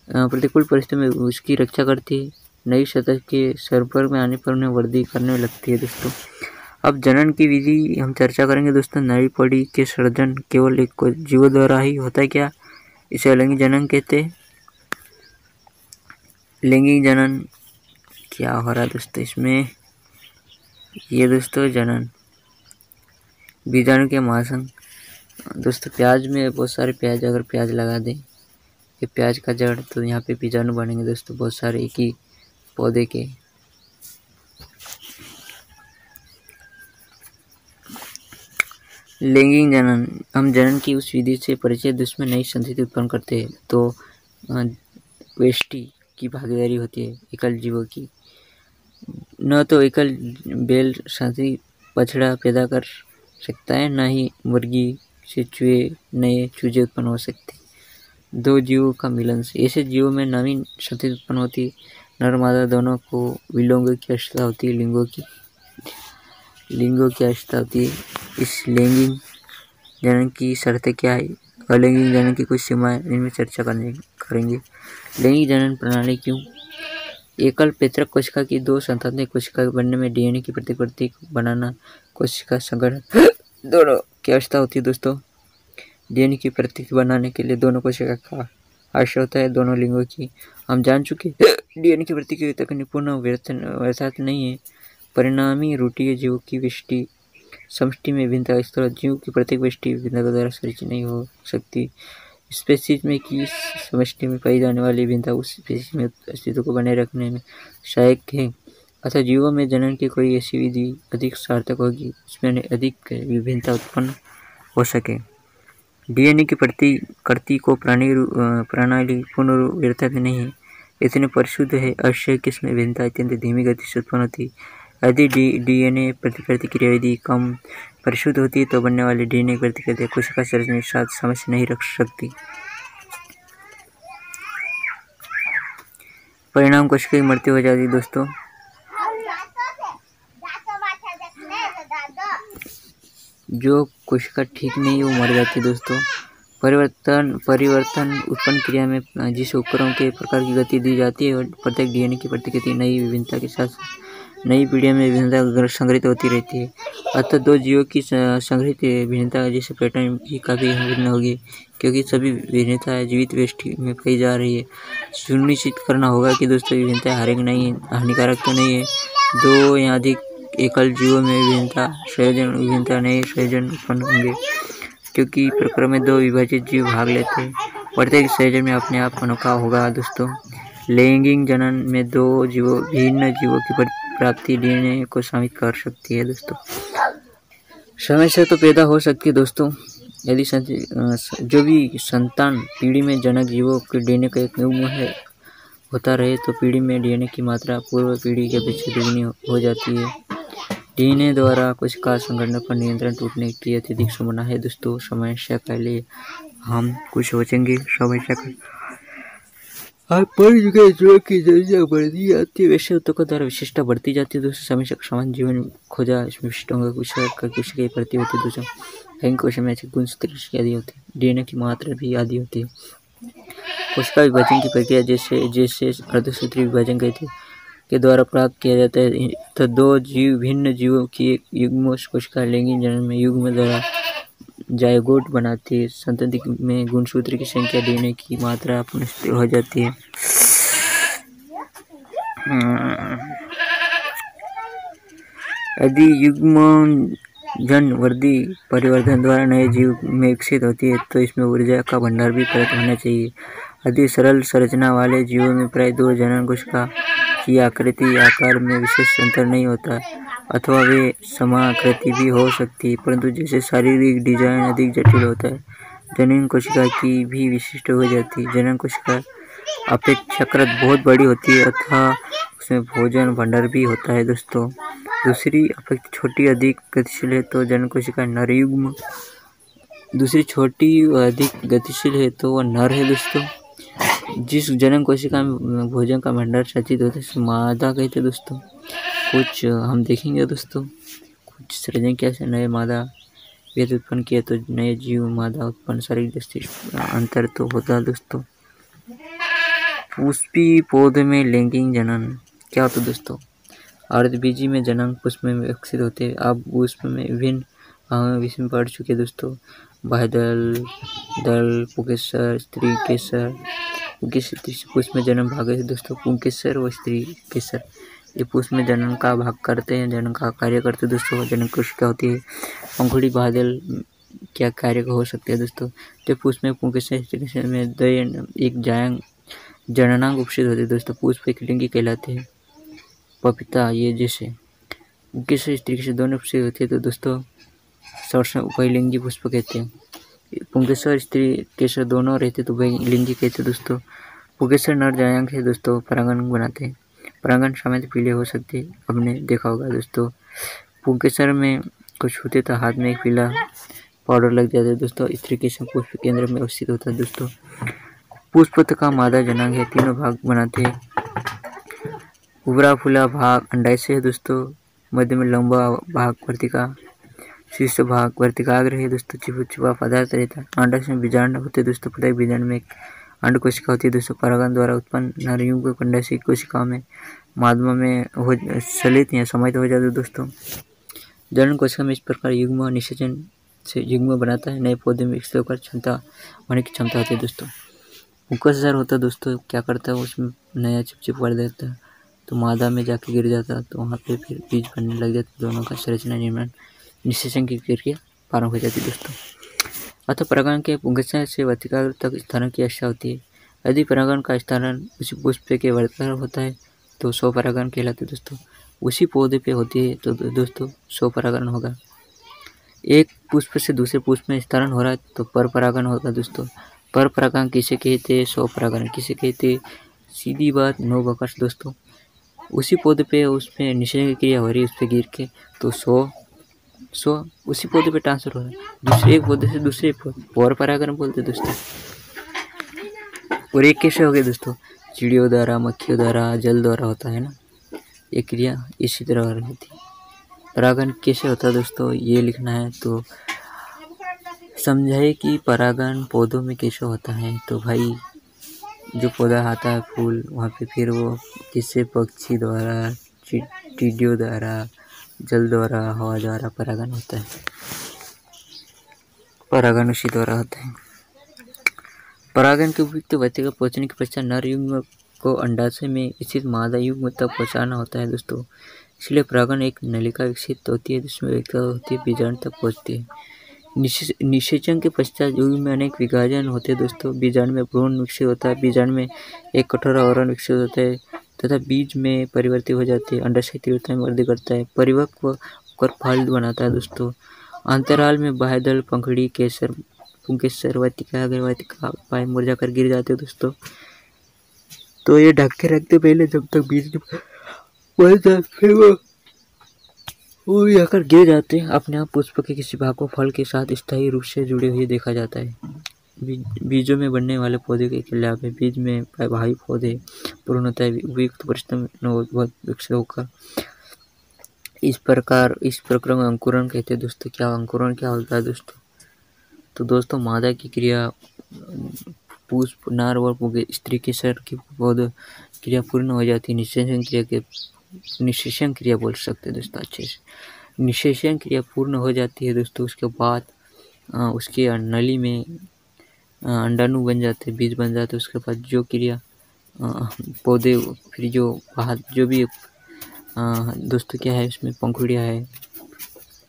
प्रतिकूल परिस्थिति में उसकी रक्षा करती है। नई सतह के संपर्क में आने पर उन्हें वृद्धि करने लगती है दोस्तों। अब जनन की विधि हम चर्चा करेंगे दोस्तों। नई पौड़ी के सृजन केवल एक जीव द्वारा ही होता है क्या? इसे अलैंगिक जनन कहते हैं। लैंगिक जनन क्या हो रहा है दोस्तों इसमें? ये दोस्तों जनन बीजाणु के महासंघ दोस्तों। प्याज में बहुत सारे प्याज, अगर प्याज लगा दें, ये प्याज का जड़, तो यहाँ पे बीजाणु बनेंगे दोस्तों, बहुत सारे एक ही पौधे के। लैंगिक जनन, हम जनन की उस विधि से परिचय जिसमें नई संतति उत्पन्न करते हैं। तो वेष्टि की भागीदारी होती है एकल जीवों की। न तो एकल बैल संतति बछड़ा पैदा कर सकता है, न ही मुर्गी से नए चूजे उत्पन्न हो सकते। दो जीवों का मिलन से ऐसे जीवों में नवीन संतति उत्पन्न होती। नर मादा दोनों को विलोंग की आवश्यकता होती है, लिंगों की आवश्यकता होती है। इस लैंगिक जनन की शर्तें क्या है? अलैंगिक जनन की कुछ सीमाएं, इनमें चर्चा करेंगे। लैंगिक जनन प्रणाली क्यों? एकल पैतृक कोशिका की दो संतानें कोशिका बनने में डीएनए की प्रति बनाना, कोशिका संगठन दोनों की आवश्यकता होती है दोस्तों। डीएनए की प्रति बनाने के लिए दोनों कोशिका का आवश्यक होता है, दोनों लिंगों की। हम जान चुके डीएनए की प्रति तकनीक पूर्ण व्यर्थात नहीं है। परिणामी रूटीय जीव की विष्टि समष्टि में भिन्नता, इस तरह जीव की प्रत्येक विष्टि भिन्नता द्वारा संरचित नहीं हो सकती। स्पेसीज में की समष्टि में पाई जाने वाली भिन्नता उस स्पेसीज में अस्तित्व को बनाए रखने में सहायक है। अतः जीवों में जनन की कोई ऐसी विधि अधिक सार्थक होगी जिसमें अधिक विभिन्नता उत्पन्न हो सके। डीएनए की प्रति को प्रणाली पूर्ण व्यर्थात नहीं है, इतने परिशुद्ध है अवश्य कि इसमें भिन्नता अत्यंत धीमी गति से उत्पन्न होती है। यदि डीएनए प्रतिक्रिया विधि कम परिशुद्ध होती है तो बनने वाली डीएनए प्रतिक्रिया कोशिका संरचना के साथ समस्या नहीं रख सकती। परिणाम कोशिका की मृत्यु हो जाती है दोस्तों। जो कोशिका ठीक नहीं वो मर जाती है दोस्तों। परिवर्तन उत्पन्न क्रिया में जिस उपकरणों के प्रकार की गति दी जाती है और प्रत्येक डीएनए की प्रतिकृति नई विभिन्नता के साथ नई पीढ़ियों में विभिन्नता संग्रहित होती रहती है। अतः दो जीवों की संग्रहित भिन्नता जैसे पैटर्न की काफ़ी भिन्न होगी, क्योंकि सभी भिन्नताएं जीवित वेष्टि में पाई जा रही है। सुनिश्चित करना होगा कि दोस्तों विभिन्नताएं हानिकारक तो नहीं है। दो या अधिक एकल जीवों में विभिन्नता नए संयोजन उत्पन्न होंगे, क्योंकि प्रक्रम में दो विभाजित जीव भाग लेते हैं। प्रत्येक संयोजन में अपने आप अनोखा होगा दोस्तों। लैंगिक जनन में दो भिन्न जीवों की प्राप्ति डीएनए को शामिल कर सकती है दोस्तों। समय से तो पैदा हो सकती है दोस्तों, यदि जो भी संतान पीढ़ी में जनक जीवों के डीएनए का एक युग्म होता रहे तो पीढ़ी में डीएनए की मात्रा पूर्व पीढ़ी के अपेक्षा दुगनी हो जाती है। डीएनए द्वारा कोशिका संगठन पर नियंत्रण टूटने की अत्यधिक संभावना है दोस्तों। समस्या के लिए हम कुछ सोचेंगे। समस्या का पढ़ चुके जो की जरूरत बढ़ती जाती है, वैसे उत्तकों द्वारा विशिष्टता बढ़ती जाती है दोस्तों। समस्या का समान जीवन खोजा, इसमें विशिष्टों का कुछ की प्रति होती है दोस्तों। कई कोशिका में ऐसे गुण सूत्र आदि होते हैं। डीएनए की मात्रा भी आदि होती है। कोशिका विभाजन की प्रक्रिया जैसे अर्धसूत्री विभाजन के द्वारा प्राप्त किया जाता है। तो दो भिन्न जीवों की एक युग्म कोशिका लैंगिक जनन में युग्म द्वारा जायगोट बनाती है। संतति में गुणसूत्र की संख्या डीएनए की मात्रा पुनः हो जाती है। यदि युग्म जन वृद्धि परिवर्तन द्वारा नए जीव में विकसित होती है तो इसमें ऊर्जा का भंडार भी प्राप्त होना चाहिए। यदि सरल संरचना वाले जीवों में प्राय दो जनन कोशिका की आकृति आकार में विशेष अंतर नहीं होता, अथवा वे समाकृति भी हो सकती है, परंतु जैसे शारीरिक डिजाइन अधिक जटिल होता है, जनन कोशिका की भी विशिष्ट हो जाती है। जनन कोशिका अपेक्षाकृत बहुत बड़ी होती है अथवा उसमें भोजन भंडार भी होता है दोस्तों। दूसरी अपेक्षा छोटी अधिक गतिशील है तो जनन कोशिका नर युग्म। दूसरी छोटी व अधिक गतिशील है तो वह नर है दोस्तों। जिस जनन कोशिका में भोजन का भंडार सचित होता है मादा कहते हैं दोस्तों। कुछ हम देखेंगे दोस्तों, कुछ सृजन कैसे नए मादा वेद उत्पन्न किया तो नए जीव मादा उत्पन्न शारीरिक दृष्टि अंतर तो होता है दोस्तों। पुष्पी पौधे में लैंगिक जनन क्या होता है दोस्तों? अर्धबीजी में जनन पुष्प में विकसित होते हैं। आप पुष्प में विभिन्न विषय में पढ़ चुके दोस्तों। बाह्यदल, दल, पुंकेसर, स्त्री केसर। पुष्प में जन्म भाग है दोस्तों। पुंकेसर व स्त्री केसर ये पुष्प में जनन का भाग करते हैं, जनन का कार्य करते हैं दोस्तों। जनन कोशिका होती है। पंखुड़ी बादल क्या कार्य हो सकते हैं दोस्तों? तो पुष्प में पुंकेसर में एक जननांग उपस्थित होते हैं दोस्तों। पुष्प एक लिंगी कहलाते हैं। पपीता ये जैसे पुंकेसर स्त्री से दोनों उपस्थित होती है तो दोस्तों सर्वसम उभयलिंगी पुष्प कहते हैं। पुंकेसर स्त्री केसर दोनों रहते तो उभयलिंगी कहते हैं दोस्तों। पुंकेसर नर जायांग है दोस्तों, परागण बनाते हैं। परागण सामान्य पीले हो सकते हैं, आपने देखा होगा दोस्तों। पुंकेसर में कुछ होते तो हाथ में एक पीला पाउडर लग जाता है दोस्तों। स्त्री केसर पुष्प केंद्र में अवस्थित होता है दोस्तों। पुष्प का मादा जनांग है, तीनों भाग बनाते हैं। उभरा फूला भाग अंडाशय है दोस्तों। मध्य में लंबा भाग वर्तिका, शीर्ष भाग वर्तिकाग्र है दोस्तों। चिपचिपा पदार्थ रहता है। अंडाशय में बीजांड होते हैं दोस्तों। प्रत्येक बीजांड में एक अंड कोशिका होती है दोस्तों। परागण द्वारा उत्पन्न नरयुग्म अंडाशय कोशिकाओं में माध्यम में सलित या समाहित हो जाते हैं दोस्तों। जनन कोशिका में इस प्रकार युग्म निषेचन से युग्म बनाता है। नए पौधे में विकसित होकर क्षमता होने की क्षमता होती है दोस्तों। पुंकेसर होता है दोस्तों, क्या करता है उसमें नया चिपचिप कर देता है तो मादा में जाके गिर जाता है तो वहाँ पे फिर बीज बनने लग जाता है। दोनों का संरचना निर्माण निषेचन की प्रक्रिया प्रारंभ हो जाती है दोस्तों। अतः परागण के पुंकेसर से वर्तिकाग्र तक स्थानांतरण की आवश्यकता होती है। यदि परागण का स्थानांतरण उसी पुष्प के वर्तिकाग्र होता है तो स्वपरागण कहलाते हैं दोस्तों। उसी पौधे पे होती है तो दोस्तों स्वपरागण होगा। एक पुष्प से दूसरे पुष्प में स्थानांतरण हो रहा है तो परपरागण होगा दोस्तों। परपरागण किसे कहते हैं? स्वपरागण किसे कहते हैं? सीधी बात नो बकस दोस्तों। उसी पौधे पे उसमें निषेचन की क्रिया हो रही है, उस पर गिर के तो सो उसी पौधे पे ट्रांसफर हो रहा है दूसरे एक पौधे से दूसरे पौधे परागण बोलते दोस्तों। और एक कैसे हो गए दोस्तों? चिड़ियों द्वारा, मक्खियों द्वारा, जल द्वारा होता है ना, ये क्रिया इसी तरह होती है। परागण कैसे होता है दोस्तों, ये लिखना है। तो समझाइए कि परागण पौधों में कैसे होता है। तो भाई जो पौधा आता है फूल, वहाँ पे फिर वो किसी पक्षी द्वारा, चींटियों द्वारा, जल द्वारा, हवा द्वारा परागण होता है। परागण उसी द्वारा होता है। परागण के उपयुक्त व्यक्ति को पहुँचने के पश्चात नर युग्म को अंडाशय में स्थित मादा युग्म तक पहुँचाना होता है दोस्तों। इसलिए परागण एक नलिका विकसित होती है जिसमें व्यक्ति होती है, बीजाणु तक पहुँचती है। निषेचन के पश्चात युग्म में अनेक विभाजन होते हैं दोस्तों। बीजाणु में भ्रूण विकसित होता है, बीजाणु में एक कठोर आवरण विकसित होता है तथा बीज में परिवर्तित हो जाते हैं। अंडाशय तीव्रता में वृद्धि करता है, परिपक्व होकर फल बनाता है दोस्तों। अंतराल में बाह्यदल, पंखुड़ी, केसर, पुंकेसर, वाटिका, अग्रवाटिका, पाए मुरझाकर गिर जाते हैं दोस्तों। तो ये ढक के रखते पहले, जब तक बीज फिर वो आकर गिर जाते हैं। अपने आप पुष्प के किसी भाग को फल के साथ स्थायी रूप से जुड़े हुए देखा जाता है। बीजों में बनने वाले पौधे के लाभ है। बीज में भाई पौधे पूर्णतः उपयुक्त परिस्थिति में बहुत विकसित होकर इस प्रक्रिया में अंकुरण कहते हैं दोस्तों। क्या अंकुरण क्या होता है दोस्तों? तो दोस्तों मादा की क्रिया पुष्प, नार और स्त्री के सर की पौध क्रिया पूर्ण हो जाती है। निषेचन क्रिया बोल सकते हैं दोस्तों अच्छे से। निषेचन क्रिया पूर्ण हो जाती है दोस्तों। उसके बाद उसके नली में अंडाणु बन जाते, बीज बन जाते। उसके बाद जो क्रिया पौधे फिर जो भी दोस्तों क्या है, उसमें पंखुड़ियाँ है,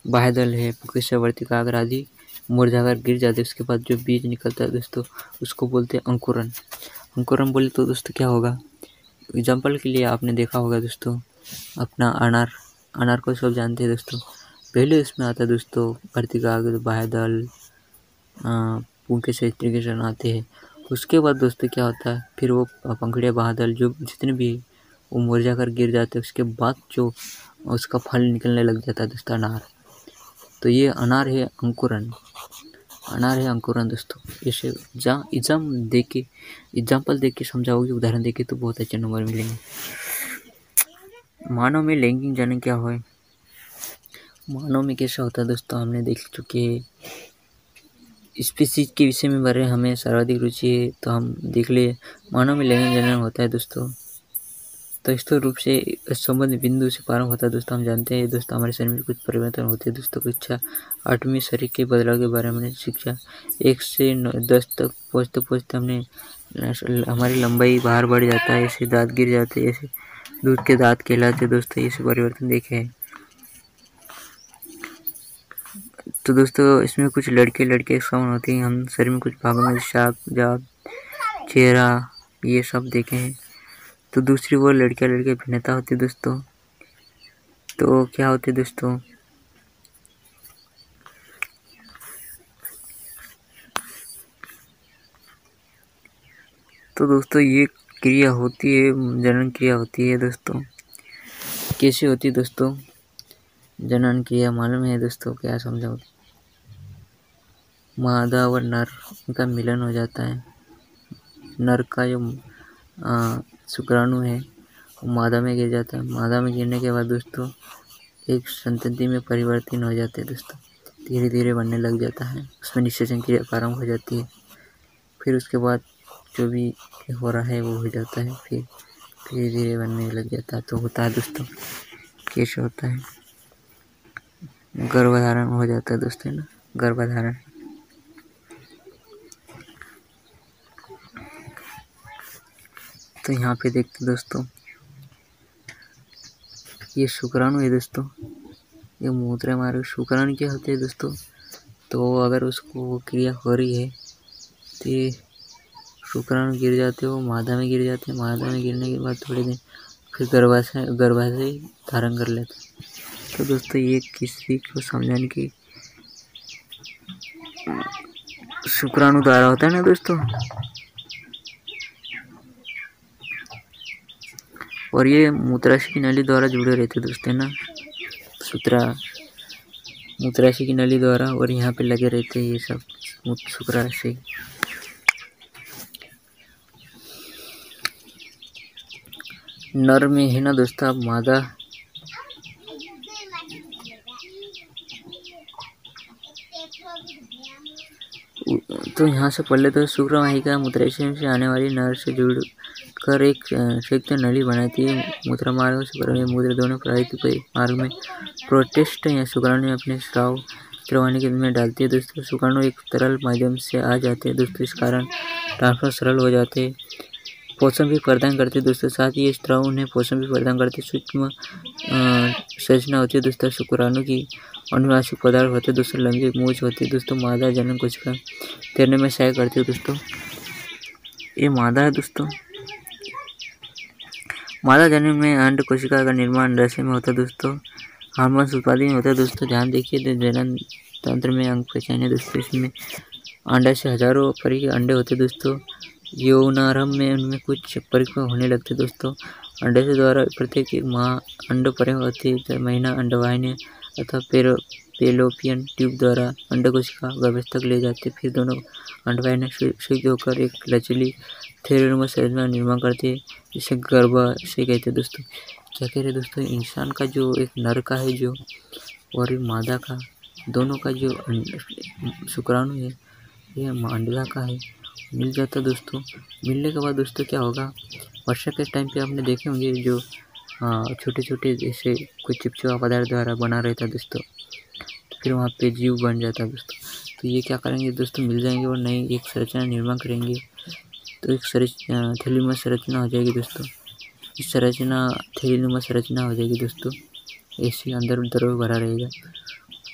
बाह्यदल है, पुंकेसरवर्तिका आदि मुरझाकर गिर जाते। उसके बाद जो बीज निकलता है दोस्तों, उसको बोलते हैं अंकुरन। अंकुरन बोले तो दोस्तों क्या होगा? एग्जाम्पल के लिए आपने देखा होगा दोस्तों अपना अनार को सब जानते हैं दोस्तों। पहले उसमें आता है दोस्तों वर्तिका, बाह्यदल, पुंकेसर आते हैं। उसके बाद दोस्तों क्या होता है, फिर वो पंखुड़ियाँ, बाह्यदल जो जितने भी वो मुरझाकर गिर जाते हैं। उसके बाद जो उसका फल निकलने लग जाता है दोस्तों अनार। तो ये अनार है अंकुरन, अनार है अंकुरन दोस्तों। जैसे एग्जाम्पल दे के समझाओगे, उदाहरण दे के, तो बहुत अच्छे नंबर मिलेंगे। मानव में लैंगिक जनन क्या है? मानव में कैसा होता है दोस्तों, हमने देख चुके हैं। स्पीसीज के विषय में बारे हमें सर्वाधिक रुचि है, तो हम देख लिए मानव में लैंगिक जनन होता है दोस्तों। तो स्थूल रूप से संबंध बिंदु से प्रारंभ होता है दोस्तों। हम जानते हैं दोस्तों हमारे शरीर में कुछ परिवर्तन होते हैं दोस्तों। कक्षा 8वीं शरीर के बदलाव के बारे में शिक्षा 1 से 10 तक पहुँचते हमने हमारी लंबाई बाहर बढ़ जाता है, ऐसे दांत गिर जाते हैं, ऐसे दूध के दांत कहलाते दोस्तों। ऐसे परिवर्तन देखे हैं। तो दोस्तों इसमें कुछ लड़के समान होते हैं। हम शरीर में कुछ भागों में शाख, जाप, चेहरा, ये सब देखे हैं। तो दूसरी वो लड़के भिन्नता होती है दोस्तों। तो क्या होती है दोस्तों? तो दोस्तों ये क्रिया होती है, जनन क्रिया होती है दोस्तों। कैसे होती है दोस्तों जनन क्रिया? मालूम है दोस्तों, क्या समझाओ? मादा और नर का मिलन हो जाता है। नर का जो शुक्राणु है वो मादा में गिर जाता है। मादा में गिरने के बाद दोस्तों एक संतति में परिवर्तन हो जाते हैं दोस्तों। धीरे धीरे बनने लग जाता है, उसमें निषेचन क्रिया प्रारंभ हो जाती है। फिर उसके बाद जो भी हो रहा है वो हो जाता है, फिर धीरे धीरे बनने लग जाता है। तो होता है दोस्तों, कैसे होता है? गर्भधारण हो जाता है दोस्तों ना, गर्भधारण। तो यहाँ पे देखते दोस्तों ये शुक्राणु है दोस्तों, ये मूत्र हमारे शुक्राणु क्या होते हैं दोस्तों। तो अगर उसको क्रिया हो रही है तो शुक्राणु गिर जाते हो, मादा में गिर जाते हैं। मादा में गिरने के बाद थोड़े दिन फिर गर्भाशय धारण कर लेते हैं। तो दोस्तों ये किसी को समझाने की शुक्राणु द्वारा होता है ना दोस्तों। और ये मूत्राशय की नली द्वारा जुड़े रहते दोस्तों ना, मूत्राशय की नली द्वारा, और यहाँ पे लगे रहते हैं ये सब शुक्राशय। नर में है ना दोस्तों, अब मादा दोस्तों यहाँ से पढ़ ले तो शुक्रवाहिका मूत्राशय से आने वाली नर से जुड़कर एक संयुक्त नली बनाती है। मूत्र मार्ग से मूत्र दोनों प्रवाहित मार्ग में प्रोटेस्ट या शुक्राणु अपने स्राव त्रवाणी के में डालती है। दोस्तों शुक्राणु एक तरल माध्यम से आ जाते हैं दोस्तों, इस कारण ट्रांसफर सरल हो जाते हैं। पोषण भी प्रदान करते हैं दोस्तों, साथ ही स्त्राव उन्हें पोषण भी प्रदान करते हैं। सूक्ष्म संरचना होती है दोस्तों शुक्राणु की, अनुवांशिक पदार्थ होते हैं दोस्तों, लंबी मूंछ होती है दोस्तों। मादा जनन कोशिका तैरने में सहायक करती है दोस्तों। ये मादा है दोस्तों। मादा जनन में अंड कोशिका का निर्माण अंडाशय में होता है दोस्तों। हार्मोन्स उत्पादन होता है दोस्तों। ध्यान देखिए, जनन तंत्र में अंग पहचाने दोस्तों। इसमें अंडाशय हजारों परिपक्व अंडे होते हैं दोस्तों। यौनारंभ में उनमें कुछ परिपक्व होने लगते दोस्तों। अंडाशय द्वारा प्रत्येक एक माह अंड परिपक्व होती है। महीना अंडवाहिनी अथवा पेलोपियन ट्यूब द्वारा अंडकोशिका गर्भाशय तक ले जाते, फिर दोनों अंडवाहिनी संयुक्त होकर एक लचीली थैलेनुमा संरचना निर्माण करती है, जिसे गर्भाशय कहते हैं दोस्तों। क्या कह रहे दोस्तों, इंसान का जो एक नर का है जो और एक मादा का, दोनों का जो शुक्राणु है यह मांडला का है, मिल जाता दोस्तों। मिलने के बाद दोस्तों क्या होगा, वर्षा के टाइम पे आपने देखे होंगे जो छोटे छोटे जैसे कुछ चिपचिपा पदार्थ द्वारा बना रहता है दोस्तों, तो फिर वहाँ पे जीव बन जाता है दोस्तों। तो ये क्या करेंगे दोस्तों, मिल जाएंगे और नई एक संरचना निर्माण करेंगे, तो एक थैलीनुमा संरचना हो जाएगी दोस्तों। इस संरचना थैलीनुमा संरचना हो जाएगी दोस्तों। ऐसे अंदर उधर भरा रहेगा,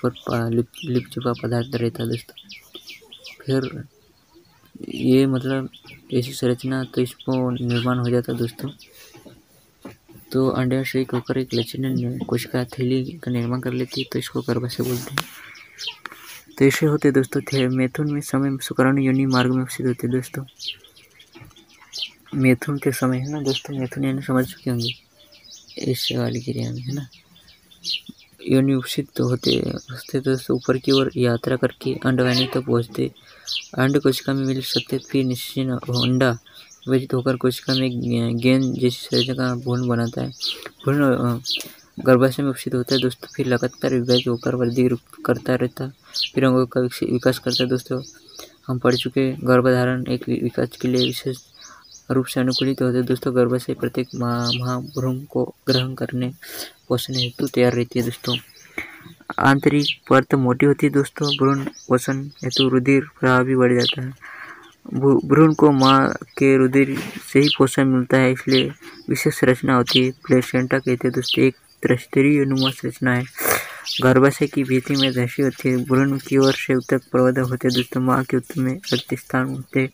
ऊपर लिपचिपा पदार्थ रहता है दोस्तों। फिर ये मतलब ऐसी संरचना, तो इसको निर्माण हो जाता है दोस्तों। तो अंडाशय होकर एक लचीली कोशिका थैली का निर्माण कर लेती है, तो इसको गर्भाशय बोलते हैं। तो ऐसे होते दोस्तों। मैथुन में समय शुक्राणु योनि मार्ग में उपस्थित होते दोस्तों। मैथुन के समय है ना दोस्तों, मैथुन यानी समझ चुके होंगे ऐसे वाली क्रिया में, है ना। योनि उपस्थित होते दोस्तों, ऊपर की ओर यात्रा करके अंडवाहिनी तक पहुँचते, अंड कोशिका में मिल सकते, फिर निश्चित अंडा विभाजित होकर कोशिका में गेंद जैसी संरचना का भ्रूण बनाता है। भ्रूण गर्भाशय में उपस्थित होता है दोस्तों, फिर लगातार विभाजित होकर वृद्धि करता रहता, फिर अंगों का विकास करता है दोस्तों। हम पढ़ चुके गर्भधारण एक विकास के लिए विशेष रूप से अनुकूलित होते हैं दोस्तों। गर्भाशय प्रत्येक माह भ्रूण को ग्रहण करने पोषण हेतु तैयार रहती है दोस्तों। आंतरिक परत मोटी होती है दोस्तों, भ्रूण पोषण हेतु रुधिर प्रवाह भी बढ़ जाता है। भ्रूण को माँ के रुधिर से ही पोषण मिलता है, इसलिए विशेष संरचना होती है, प्लेसेंटा कहते हैं दोस्तों। एक त्रिस्तरीय नुमा संरचना है। गर्भाशय की भित्ति में धसी होती है, भ्रूण की ओर से उत्तक प्रवर्धक होते हैं दोस्तों। माँ के उत्तर में रक्त स्थान होते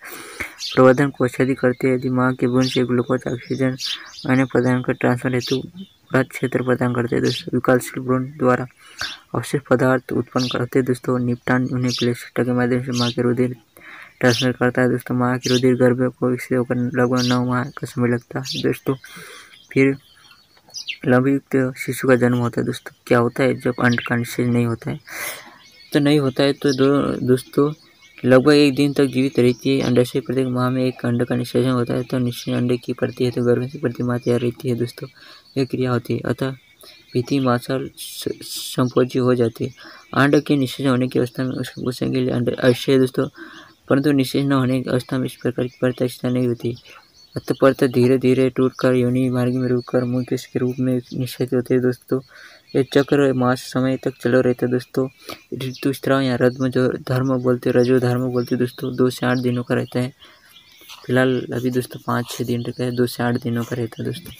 प्रवर्धन को आच्छादित करते हैं। यदि माँ के भ्रूण से ग्लूकोज ऑक्सीजन अन्य प्रदान कर ट्रांसफर हेतु बड़ा क्षेत्र प्रदान करते हैं दोस्तों। विकासशील भ्रूण द्वारा अवशिष्ट पदार्थ उत्पन्न करते हैं दोस्तों। निपटान उन्हें प्लेसेंटा के माध्यम से माँ के रुधिर ट्रांसफर करता है दोस्तों। माँ की रुधिर गर्भ को विकसित होकर लगभग 9 माह का समय लगता है दोस्तों। फिर लंबयुक्त शिशु का जन्म होता है दोस्तों। क्या होता है, जब अंड का निषेचन नहीं होता है तो दोस्तों लगभग 1 दिन तक जीवित रहती है। अंडाशय प्रत्येक माह में एक अंड का निषेचन होता है, तो निश्चित अंडे की प्रति है तो गर्भ से प्रति माह तैयार रहती है दोस्तों। यह क्रिया होती है, अतः भित्ति मांसल संपोजी हो जाती है। अंड के निषेचन होने की अवस्था में उसके पोषण के लिए अंड आवश्यक है दोस्तों, परंतु निषेचन न होने की अवस्था में इस प्रकार की परत नहीं होती। अतः परत धीरे धीरे टूटकर योनि मार्ग में रुककर मूत्र के रूप में निषेचित होते हैं दोस्तों। यह चक्र मास समय तक चला रहता है दोस्तों। ऋतुस्राव या धर्म बोलते, रजो धर्म बोलते दोस्तों, 2 से 8 दिनों का रहता है। फिलहाल अभी दोस्तों 5-6 दिन का है, 2 से 8 दिनों का रहता है दोस्तों।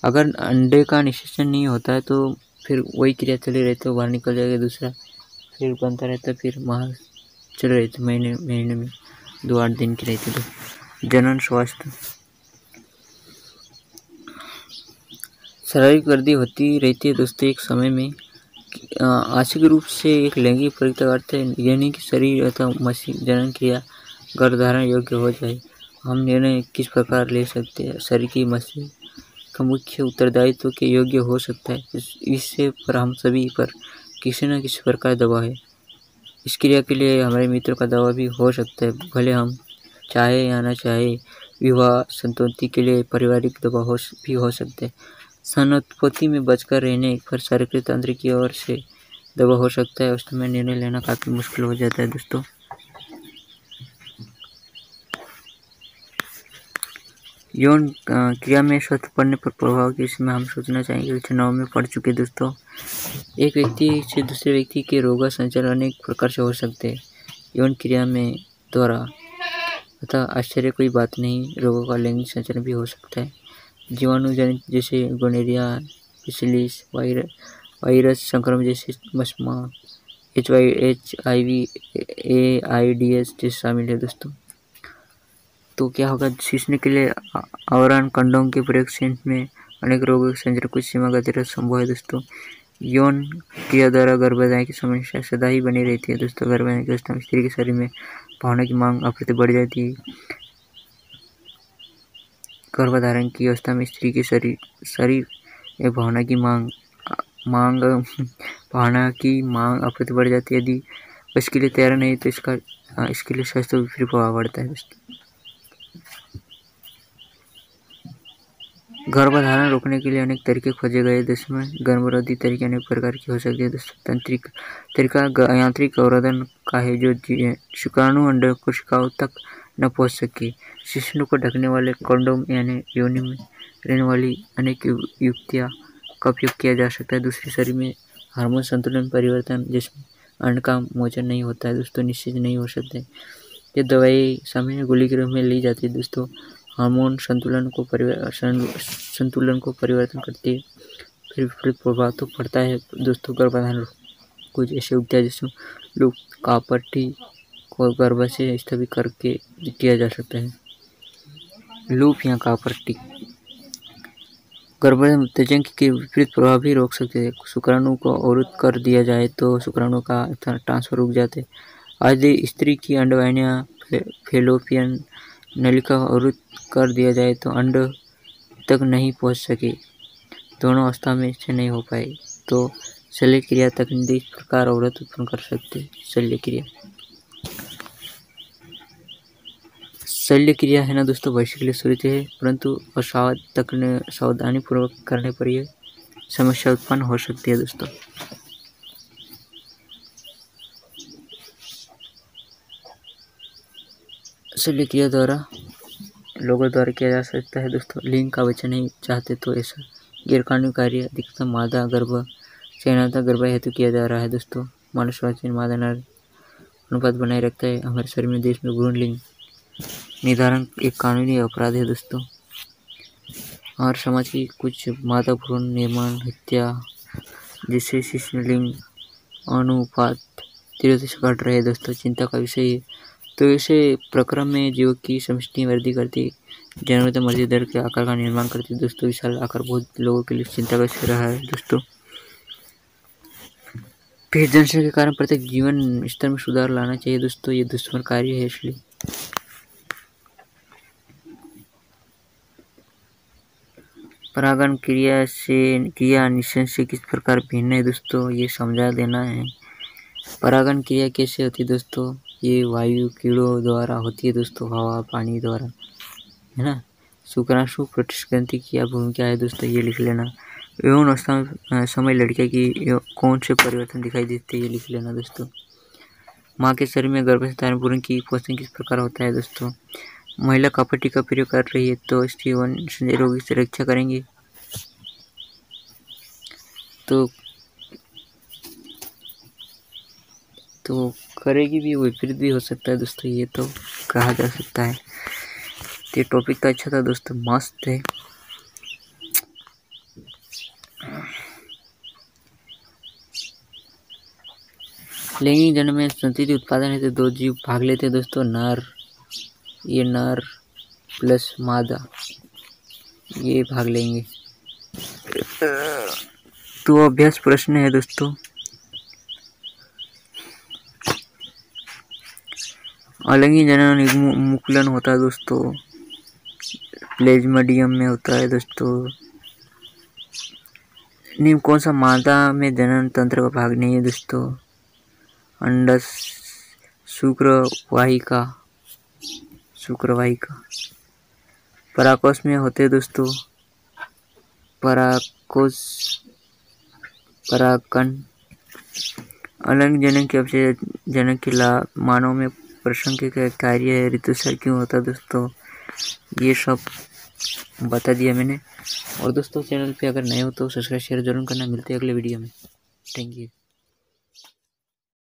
अगर अंडे का निषेचन नहीं होता है तो फिर वही क्रिया चली रहती है, बाहर निकल जाएगा दूसरा, फिर बनता रहता है, फिर माह चल रहे थे महीने में 2-8 दिन की रहती थी। जनन स्वास्थ्य शारीरिक वृद्धि होती रहती है दोस्तों। एक समय में आंशिक रूप से एक लैंगिक प्रक्रिया का अर्थ है यानी कि शरीर अथवा मसीह जनन क्रिया गर्भधारण योग्य हो जाए। हम निर्णय किस प्रकार ले सकते हैं, शरीर की मसीह का मुख्य उत्तरदायित्व के योग्य हो सकता है, इससे पर हम सभी पर किसी न किसी प्रकार दबाव है। इस क्रिया के लिए हमारे मित्रों का दबाव भी हो सकता है, भले हम चाहे या न चाहे। विवाह संतति के लिए पारिवारिक दबाव भी हो सकते हैं। संतति में बचकर रहने पर शारीरिक तंत्र की ओर से दबाव हो सकता है, उस समय निर्णय लेना काफ़ी मुश्किल हो जाता है दोस्तों। यौन क्रिया में स्वस्थ पड़ने पर प्रभाव के इसमें हम सोचना चाहेंगे। कक्षा 9 में पढ़ चुके दोस्तों। एक व्यक्ति से दूसरे व्यक्ति के रोग संचार अनेक प्रकार से हो सकते हैं यौन क्रिया में द्वारा, अतः आश्चर्य कोई बात नहीं। रोगों का लैंगिक संचार भी हो सकता है जीवाणु जनित, जैसे गोनेरिया, सिफिलिस, वायरस संक्रमण जैसे मस्मा, HIV, AIDS जैसे शामिल है दोस्तों। तो क्या होगा, सींचने के लिए आवरण कंडोम के प्रयोग से में अनेक रोगों के संचार कुछ सीमा गतिरोध संभव है दोस्तों। यौन क्रिया द्वारा गर्भाधान की समस्या सदा ही बनी रहती है दोस्तों। गर्भाधान की अवस्था में स्त्री के शरीर में भावना की मांग अप्रतिम बढ़ जाती है। गर्भाधारण की अवस्था में स्त्री के शरीर में भावना की मांग अप्रतिम बढ़ जाती है। यदि इसके लिए तैयार नहीं तो इसके लिए स्वास्थ्य पर विपरीत प्रभाव पड़ता है दोस्तों। गर्भधारण रोकने के लिए अनेक तरीके खोजे गए दोस्तों। गर्भरोधी तरीके अनेक प्रकार के हो सकते हैं दोस्तों। तंत्रिक तरीका यांत्रिक अवरोधन का है, जो शुक्राणु अंडों कोशिकाओं तक न पहुंच सके। शिशु को ढकने वाले कंडोम यानी योनि में रहने वाली अनेक युक्तियां का उपयोग किया जा सकता है। दूसरे शरीर में हार्मोन संतुलन परिवर्तन जिसमें अंड का मोचन नहीं होता है दोस्तों, निश्चित नहीं हो सकते। ये दवाई सामान्य गोली के रूप में ली जाती है दोस्तों। हार्मोन संतुलन को परिवर्तन करती है, फिर प्रभाव तो पड़ता है दोस्तों गर्भाधान। कुछ ऐसे उपचार जैसे लूप कापट्टी को गर्भ से स्थापित करके किया जा सकता है। लूप या कापट्टी गर्भाधान उत्तेजन के विपरीत प्रभाव भी रोक सकते हैं। शुक्राणु को अवरुद्ध कर दिया जाए तो शुक्राणु का ट्रांसफर रुक जाते। यदि स्त्री की अंडवाहिनियां फैलोपियन नलिका अवरुद्ध कर दिया जाए तो अंड तक नहीं पहुंच सके, दोनों अवस्था में से नहीं हो पाए तो शल्य क्रिया तकनीक इस प्रकार अवरोध उत्पन्न कर सकते। शल्य क्रिया है ना दोस्तों, भविष्य के लिए सुरक्षित है, परंतु सावधानी पूर्वक करने पर यह समस्या उत्पन्न हो सकती है दोस्तों। शल्य क्रिया लोगों द्वारा किया जा सकता है दोस्तों। लिंग का बच्चा नहीं चाहते तो ऐसा गैरकानूनी कार्य अधिकतम मादा गर्भ चयनात्मक गर्भ हेतु किया जा रहा है दोस्तों। मानव स्वास्थ्य मादा नर अनुपात बनाए रखता है। हमारे शरीर में देश में भ्रूण लिंग निर्धारण एक कानूनी अपराध है दोस्तों। और समाज की कुछ मादा भ्रूण निर्माण हत्या जिससे शिशु लिंग अनुपात तेजी से घट रहे दोस्तों, चिंता का विषय है। तो ऐसे प्रक्रम में जीवों की समष्टि वृद्धि करती, जानवर तो मर्जी दर के आकार का निर्माण करती दोस्तों। विशाल आकार बहुत लोगों के लिए चिंता का विषय रहा है दोस्तों। फिर जनसंख्या के कारण प्रत्येक जीवन स्तर में सुधार लाना चाहिए दोस्तों, ये दुश्मन कार्य है। इसलिए परागण क्रिया निषेचन से किस प्रकार भिन्न है दोस्तों, ये समझा देना है। परागण क्रिया कैसे होती है दोस्तों, ये वायु कीड़ों द्वारा होती है दोस्तों, हवा पानी द्वारा, है ना। शुक्राणु प्रतिस्ग्रंथि की क्या भूमिका है दोस्तों, ये लिख लेना। यौन अवस्था में समय लड़कियों की कौन से परिवर्तन दिखाई देते हैं, ये लिख लेना दोस्तों। माँ के शरीर में गर्भ से धारण भ्रूण की पोषण किस प्रकार होता है दोस्तों। महिला कापट्टी का प्रयोग कर रही है तो इसकी वंश रोगी से रक्षा करेंगे तो करेगी भी, विपरीत भी हो सकता है दोस्तों, ये तो कहा जा सकता है। ये टॉपिक तो अच्छा था दोस्तों, मस्त है। लैंगिक जन्म में संतति उत्पादन है तो दो जीव भाग लेते हैं दोस्तों, ये नर प्लस मादा ये भाग लेंगे। तो अभ्यास प्रश्न है दोस्तों, अलैंगिक जनन मुकुलन होता है दोस्तों, प्लेज्मोडियम में होता है दोस्तों। निम्न कौन सा मादा में जनन तंत्र का भाग नहीं है दोस्तों, अंडस शुक्रवाहिका। पराकोष में होते हैं दोस्तों, परागकण। अलैंगिक जनन के अवशेष जनन के लाभ मानव में प्रसंग का कार्य है। ऋतुस्राव क्यों होता है दोस्तों, ये सब बता दिया मैंने। और दोस्तों चैनल पे अगर नए हो तो सब्सक्राइब शेयर जरूर करना। मिलते हैं अगले वीडियो में। Thank you.